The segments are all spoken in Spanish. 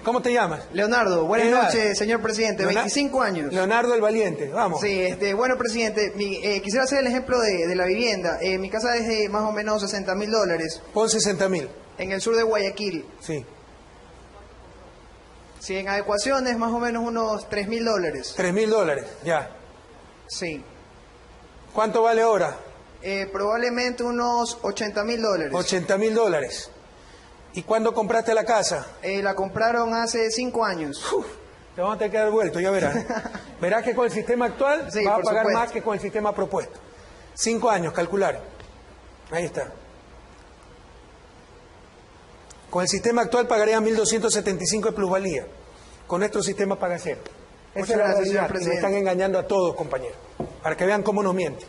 ¿Cómo te llamas? Leonardo, buenas noches, señor presidente. 25 años. Leonardo el Valiente, vamos. Sí, bueno, presidente, quisiera hacer el ejemplo de la vivienda. Mi casa es de más o menos $60.000. Pon 60.000. En el sur de Guayaquil. Sí. Sí, en adecuaciones más o menos unos $3.000. $3.000, ya. Sí. ¿Cuánto vale ahora? Probablemente unos $80.000. $80.000. ¿Y cuándo compraste la casa? La compraron hace 5 años. Te vamos a tener que dar vuelto, ya verás. Verás que con el sistema actual sí, va a pagar supuesto. más que con el sistema propuesto. 5 años, calcular. Ahí está. Con el sistema actual pagaría 1.275 de plusvalía. Con nuestro sistema paga cero. Esa es la realidad. Y me están engañando a todos, compañeros. Para que vean cómo nos mienten.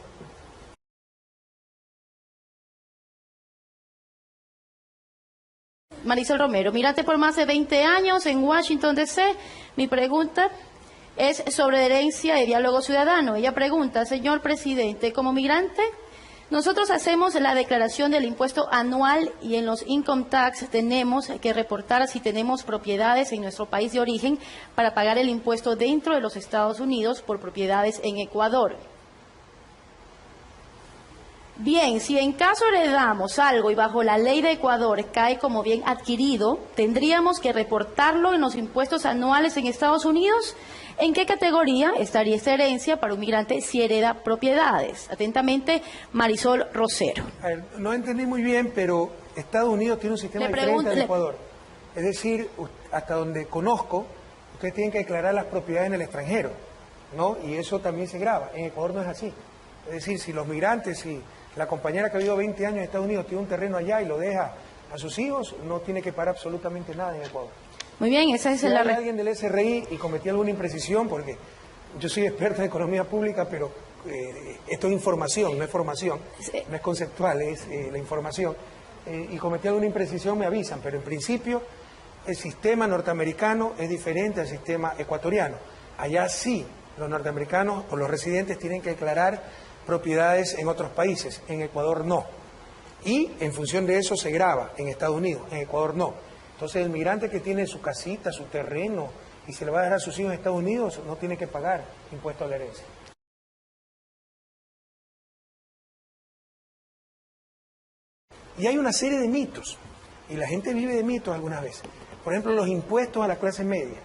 Marisol Romero, migrante por más de 20 años en Washington, D.C. Mi pregunta es sobre herencia y diálogo ciudadano. Ella pregunta, señor presidente, como migrante, nosotros hacemos la declaración del impuesto anual y en los income tax tenemos que reportar si tenemos propiedades en nuestro país de origen para pagar el impuesto dentro de los Estados Unidos por propiedades en Ecuador. Bien, si en caso heredamos algo y bajo la ley de Ecuador cae como bien adquirido, ¿tendríamos que reportarlo en los impuestos anuales en Estados Unidos? ¿En qué categoría estaría esta herencia para un migrante si hereda propiedades? Atentamente, Marisol Rosero. A ver, no entendí muy bien, pero Estados Unidos tiene un sistema diferente al Ecuador. Es decir, hasta donde conozco, ustedes tienen que declarar las propiedades en el extranjero, ¿no? Y eso también se grava. En Ecuador no es así. Es decir, si los migrantes, si la compañera que ha vivido 20 años en Estados Unidos tiene un terreno allá y lo deja a sus hijos, no tiene que pagar absolutamente nada en Ecuador. Muy bien, esa es la... Si hay alguien del SRI y cometí alguna imprecisión, porque yo soy experto en economía pública, pero esto es información, no es formación, no es conceptual, es la información, y cometí alguna imprecisión me avisan, pero en principio el sistema norteamericano es diferente al sistema ecuatoriano. Allá sí, los norteamericanos o los residentes tienen que declarar propiedades en otros países, en Ecuador no. Y en función de eso se grava en Estados Unidos, en Ecuador no. Entonces el migrante que tiene su casita, su terreno y se le va a dejar a sus hijos en Estados Unidos no tiene que pagar impuesto a la herencia. Y hay una serie de mitos, y la gente vive de mitos algunas veces. Por ejemplo, los impuestos a la clase media.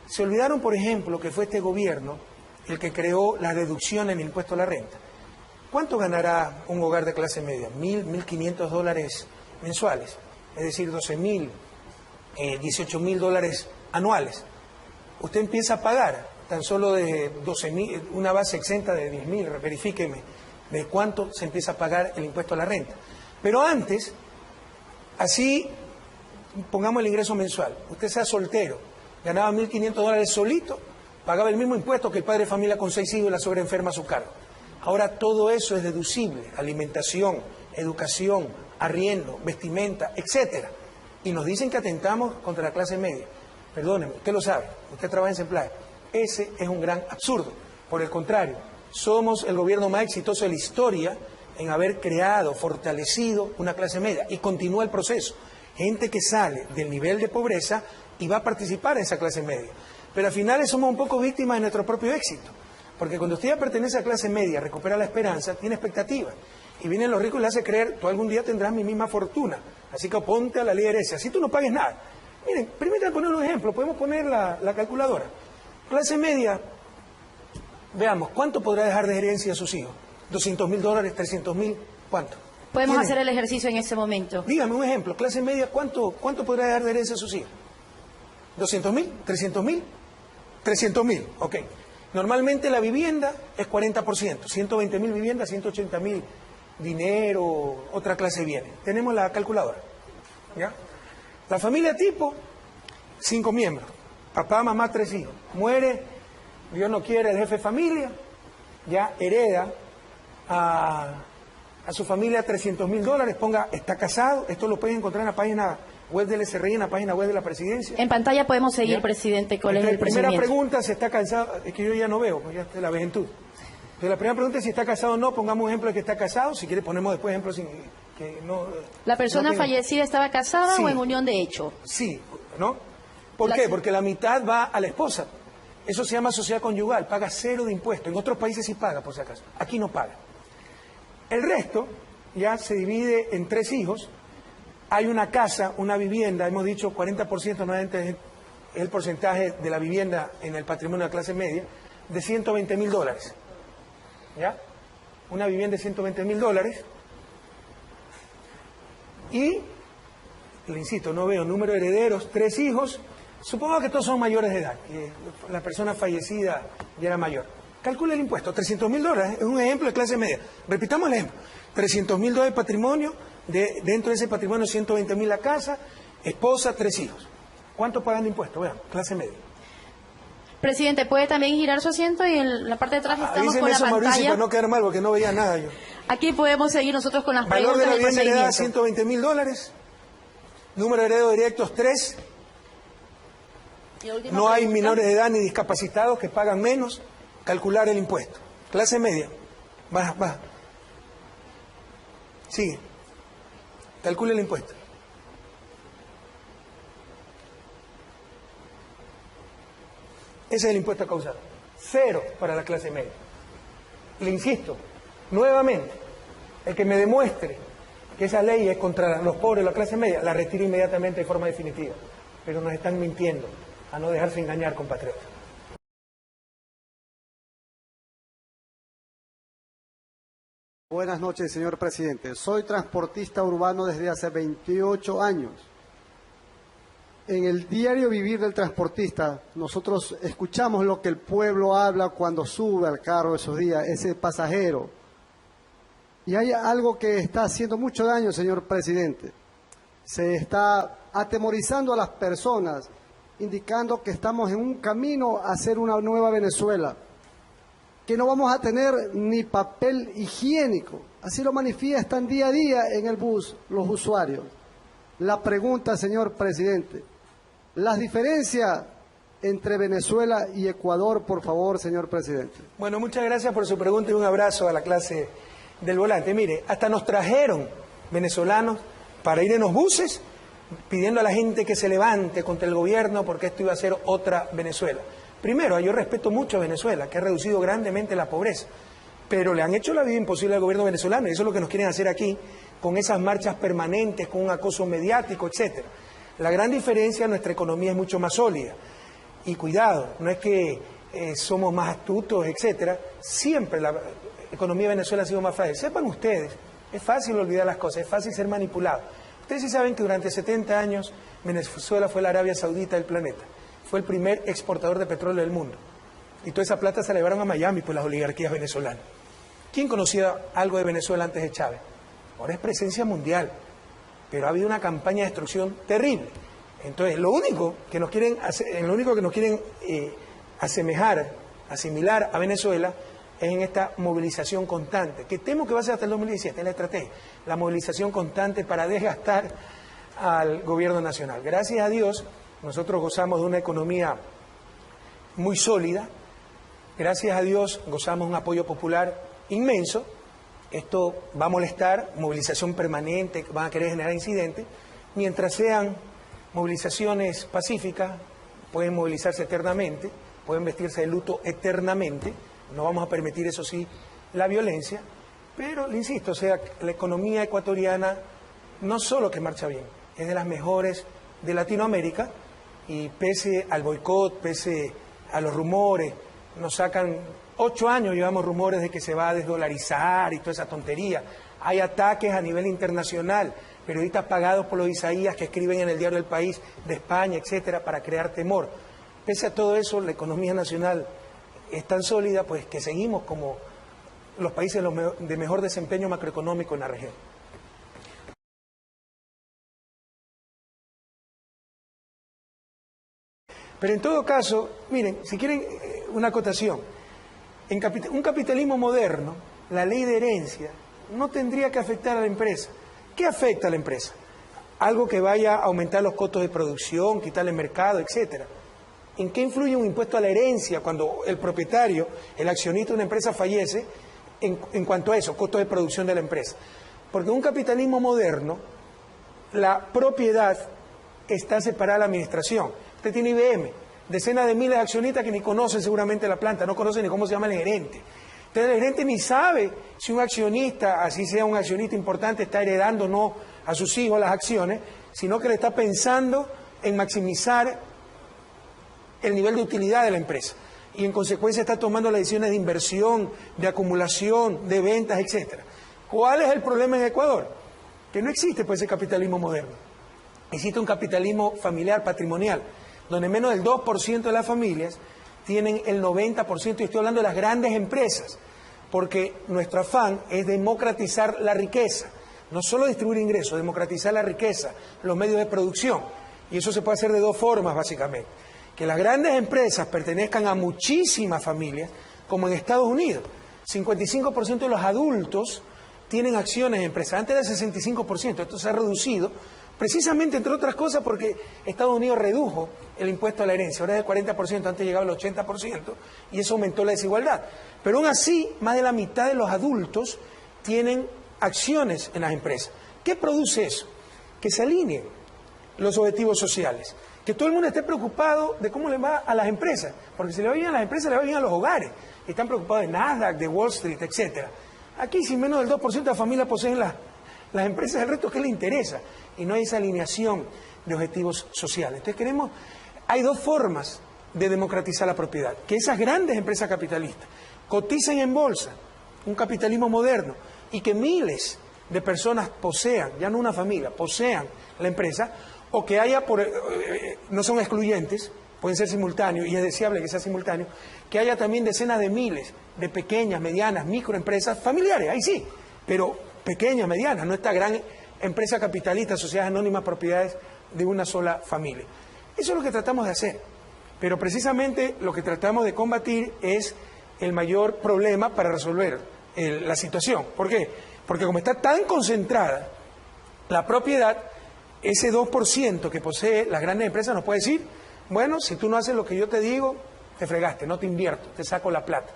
Se olvidaron, por ejemplo, que fue este gobierno el que creó la deducción en el impuesto a la renta. ¿Cuánto ganará un hogar de clase media? $1.000, $1.500 mensuales, es decir, 12.000, $18.000 anuales. Usted empieza a pagar tan solo de 12.000, una base exenta de 10.000, verifíqueme de cuánto se empieza a pagar el impuesto a la renta. Pero antes, así, pongamos el ingreso mensual, usted sea soltero, ganaba $1.500 solito, pagaba el mismo impuesto que el padre de familia con 6 hijos y la suegra enferma a su cargo. Ahora todo eso es deducible, alimentación, educación, arriendo, vestimenta, etcétera. Y nos dicen que atentamos contra la clase media. Perdóneme, usted lo sabe, usted trabaja en Semplae. Ese es un gran absurdo. Por el contrario, somos el gobierno más exitoso de la historia en haber creado, fortalecido una clase media. Y continúa el proceso. Gente que sale del nivel de pobreza y va a participar en esa clase media. Pero al final somos un poco víctimas de nuestro propio éxito. Porque cuando usted ya pertenece a clase media, recupera la esperanza, tiene expectativas. Y vienen los ricos y le hace creer, tú algún día tendrás mi misma fortuna. Así que oponte a la ley de herencia. Así tú no pagues nada. Miren, permítanme poner un ejemplo. Podemos poner la calculadora. Clase media, veamos, ¿cuánto podrá dejar de herencia a sus hijos? $200.000, $300.000, ¿cuánto? Podemos hacer el ejercicio en este momento. Dígame un ejemplo. Clase media, ¿cuánto podrá dejar de herencia a sus hijos? ¿200.000? ¿300.000? 300.000, ok. Normalmente la vivienda es 40%, 120.000 viviendas, 180.000 dinero, otra clase viene. Tenemos la calculadora, ¿ya? La familia tipo, 5 miembros, papá, mamá, 3 hijos. Muere, Dios no quiere, el jefe de familia, ya hereda a su familia $300.000, ponga, está casado, esto lo pueden encontrar en la página web del SRI, en la página web de la presidencia. En pantalla podemos seguir, ¿ya? Presidente, ¿cuál es el procedimiento? Primera pregunta, si está casado, es que yo ya no veo, pues ya es la juventud. Entonces la primera pregunta es si está casado o no, pongamos un ejemplo de que está casado, si quiere ponemos después ejemplos que no... ¿La persona fallecida estaba casada o en unión de hecho? Sí, ¿no? ¿Por qué? Porque la mitad va a la esposa. Eso se llama sociedad conyugal, paga 0 de impuestos. En otros países sí paga, por si acaso. Aquí no paga. El resto ya se divide en 3 hijos. Hay una casa, una vivienda, hemos dicho 40% nuevamente es el porcentaje de la vivienda en el patrimonio de la clase media, de $120.000. ¿Ya? Una vivienda de $120.000. Y, le insisto, no veo número de herederos, 3 hijos. Supongo que todos son mayores de edad, que la persona fallecida ya era mayor. Calcula el impuesto, $300.000, es un ejemplo de clase media. Repitamos el ejemplo, $300.000 de patrimonio, dentro de ese patrimonio $120.000 la casa, esposa, 3 hijos. ¿Cuánto pagan de impuestos? Vean, clase media. Presidente, ¿puede también girar su asiento? Y en la parte de atrás estamos con la eso, Mauricio, pantalla. para no quedar mal, porque no veía nada yo. Aquí podemos seguir nosotros con las Valor preguntas de la del vivienda heredada, procedimiento. $120.000. Número de herederos directos, 3. Y la última No hay pregunta. menores de edad ni discapacitados que pagan menos. Calcular el impuesto. Clase media. Baja. Sigue. Calcule el impuesto. Ese es el impuesto causado. 0 para la clase media. Le insisto, nuevamente, el que me demuestre que esa ley es contra los pobres de la clase media, la retiro inmediatamente de forma definitiva. Pero nos están mintiendo, a no dejarse engañar, compatriotas. Buenas noches, señor presidente. Soy transportista urbano desde hace 28 años. En el diario vivir del transportista, nosotros escuchamos lo que el pueblo habla cuando sube al carro esos días, ese pasajero. Y hay algo que está haciendo mucho daño, señor presidente. Se está atemorizando a las personas, indicando que estamos en un camino a hacer una nueva Venezuela, que no vamos a tener ni papel higiénico. Así lo manifiestan día a día en el bus los usuarios. La pregunta, señor presidente, las diferencias entre Venezuela y Ecuador, por favor, señor presidente. Bueno, muchas gracias por su pregunta y un abrazo a la clase del volante. Mire, hasta nos trajeron venezolanos para ir en los buses pidiendo a la gente que se levante contra el gobierno porque esto iba a ser otra Venezuela. Primero, yo respeto mucho a Venezuela, que ha reducido grandemente la pobreza, pero le han hecho la vida imposible al gobierno venezolano y eso es lo que nos quieren hacer aquí, con esas marchas permanentes, con un acoso mediático, etcétera. La gran diferencia, nuestra economía es mucho más sólida. Y cuidado, no es que somos más astutos, etcétera. Siempre la economía de Venezuela ha sido más frágil. Sepan ustedes, es fácil olvidar las cosas, es fácil ser manipulado. Ustedes sí saben que durante 70 años Venezuela fue la Arabia Saudita del planeta. Fue el primer exportador de petróleo del mundo. Y toda esa plata se la llevaron a Miami por las oligarquías venezolanas. ¿Quién conocía algo de Venezuela antes de Chávez? Ahora es presencia mundial. Pero ha habido una campaña de destrucción terrible. Entonces, lo único que nos quieren asimilar a Venezuela, es en esta movilización constante, que temo que va a ser hasta el 2017, es la estrategia, la movilización constante para desgastar al gobierno nacional. Gracias a Dios, nosotros gozamos de una economía muy sólida, gracias a Dios gozamos de un apoyo popular inmenso. Esto va a molestar, movilización permanente, van a querer generar incidentes. Mientras sean movilizaciones pacíficas, pueden movilizarse eternamente, pueden vestirse de luto eternamente. No vamos a permitir, eso sí, la violencia. Pero, le insisto, o sea, la economía ecuatoriana no solo que marcha bien, es de las mejores de Latinoamérica y pese al boicot, pese a los rumores, nos sacan 8 años, llevamos rumores de que se va a desdolarizar y toda esa tontería. Hay ataques a nivel internacional, periodistas pagados por los Isaías que escriben en el diario El País de España, etcétera, para crear temor. Pese a todo eso, la economía nacional es tan sólida, pues que seguimos como los países de mejor desempeño macroeconómico en la región. Pero en todo caso, miren, si quieren una acotación, en un capitalismo moderno, la ley de herencia no tendría que afectar a la empresa. ¿Qué afecta a la empresa? Algo que vaya a aumentar los costos de producción, quitarle mercado, etcétera. ¿En qué influye un impuesto a la herencia cuando el propietario, el accionista de una empresa fallece en cuanto a eso, costos de producción de la empresa? Porque en un capitalismo moderno, la propiedad está separada de la administración. Usted tiene IBM, decenas de miles de accionistas que ni conocen seguramente la planta, no conocen ni cómo se llama el gerente. Entonces el gerente ni sabe si un accionista, así sea un accionista importante, está heredando o no a sus hijos las acciones, sino que le está pensando en maximizar el nivel de utilidad de la empresa. Y en consecuencia está tomando las decisiones de inversión, de acumulación, de ventas, etcétera. ¿Cuál es el problema en Ecuador? Que no existe pues ese capitalismo moderno. Existe un capitalismo familiar, patrimonial, donde menos del 2% de las familias tienen el 90%, y estoy hablando de las grandes empresas, porque nuestro afán es democratizar la riqueza, no solo distribuir ingresos, democratizar la riqueza, los medios de producción, y eso se puede hacer de dos formas básicamente. Que las grandes empresas pertenezcan a muchísimas familias, como en Estados Unidos. 55% de los adultos tienen acciones en empresas, antes del 65%, esto se ha reducido, precisamente entre otras cosas porque Estados Unidos redujo el impuesto a la herencia, ahora es del 40%, antes llegaba al 80%, y eso aumentó la desigualdad. Pero aún así, más de la mitad de los adultos tienen acciones en las empresas. ¿Qué produce eso? Que se alineen los objetivos sociales. Que todo el mundo esté preocupado de cómo le va a las empresas, porque si le va bien a las empresas, le va bien a los hogares. Están preocupados de Nasdaq, de Wall Street, etcétera. Aquí, si menos del 2% de las familias poseen las empresas, el resto, ¿qué le interesa? Y no hay esa alineación de objetivos sociales. Entonces hay dos formas de democratizar la propiedad. Que esas grandes empresas capitalistas coticen en bolsa, un capitalismo moderno, y que miles de personas posean, ya no una familia, posean la empresa, o que haya, no son excluyentes, pueden ser simultáneos, y es deseable que sea simultáneo, que haya también decenas de miles de pequeñas, medianas, microempresas familiares, ahí sí, pero pequeñas, medianas, no esta gran empresa capitalista, sociedades anónimas, propiedades de una sola familia. Eso es lo que tratamos de hacer, pero precisamente lo que tratamos de combatir es el mayor problema para resolver la situación. ¿Por qué? Porque como está tan concentrada la propiedad, ese 2% que posee las grandes empresas nos puede decir, bueno, si tú no haces lo que yo te digo, te fregaste, no te invierto, te saco la plata.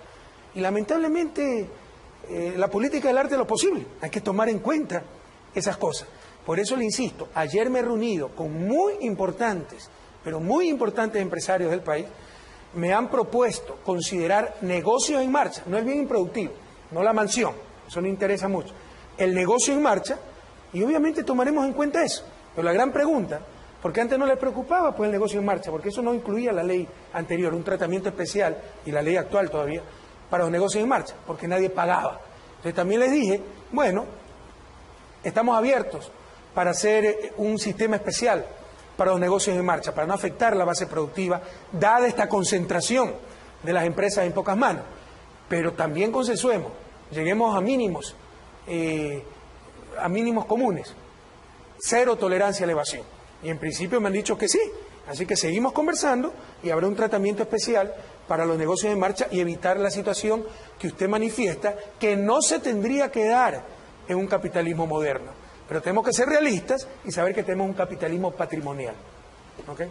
Y lamentablemente la política es el arte de lo posible, hay que tomar en cuenta esas cosas. Por eso le insisto, ayer me he reunido con muy importantes, pero muy importantes empresarios del país, me han propuesto considerar negocios en marcha, no el bien improductivo, no la mansión, eso no interesa mucho, el negocio en marcha, y obviamente tomaremos en cuenta eso. Pero la gran pregunta, porque antes no les preocupaba pues el negocio en marcha, porque eso no incluía la ley anterior, un tratamiento especial, y la ley actual todavía, para los negocios en marcha, porque nadie pagaba. Entonces también les dije, bueno, estamos abiertos para hacer un sistema especial para los negocios en marcha, para no afectar la base productiva, dada esta concentración de las empresas en pocas manos. Pero también consensuemos, lleguemos a mínimos comunes. Cero tolerancia a la evasión. Y en principio me han dicho que sí. Así que seguimos conversando y habrá un tratamiento especial para los negocios en marcha y evitar la situación que usted manifiesta, que no se tendría que dar en un capitalismo moderno. Pero tenemos que ser realistas y saber que tenemos un capitalismo patrimonial. ¿Ok?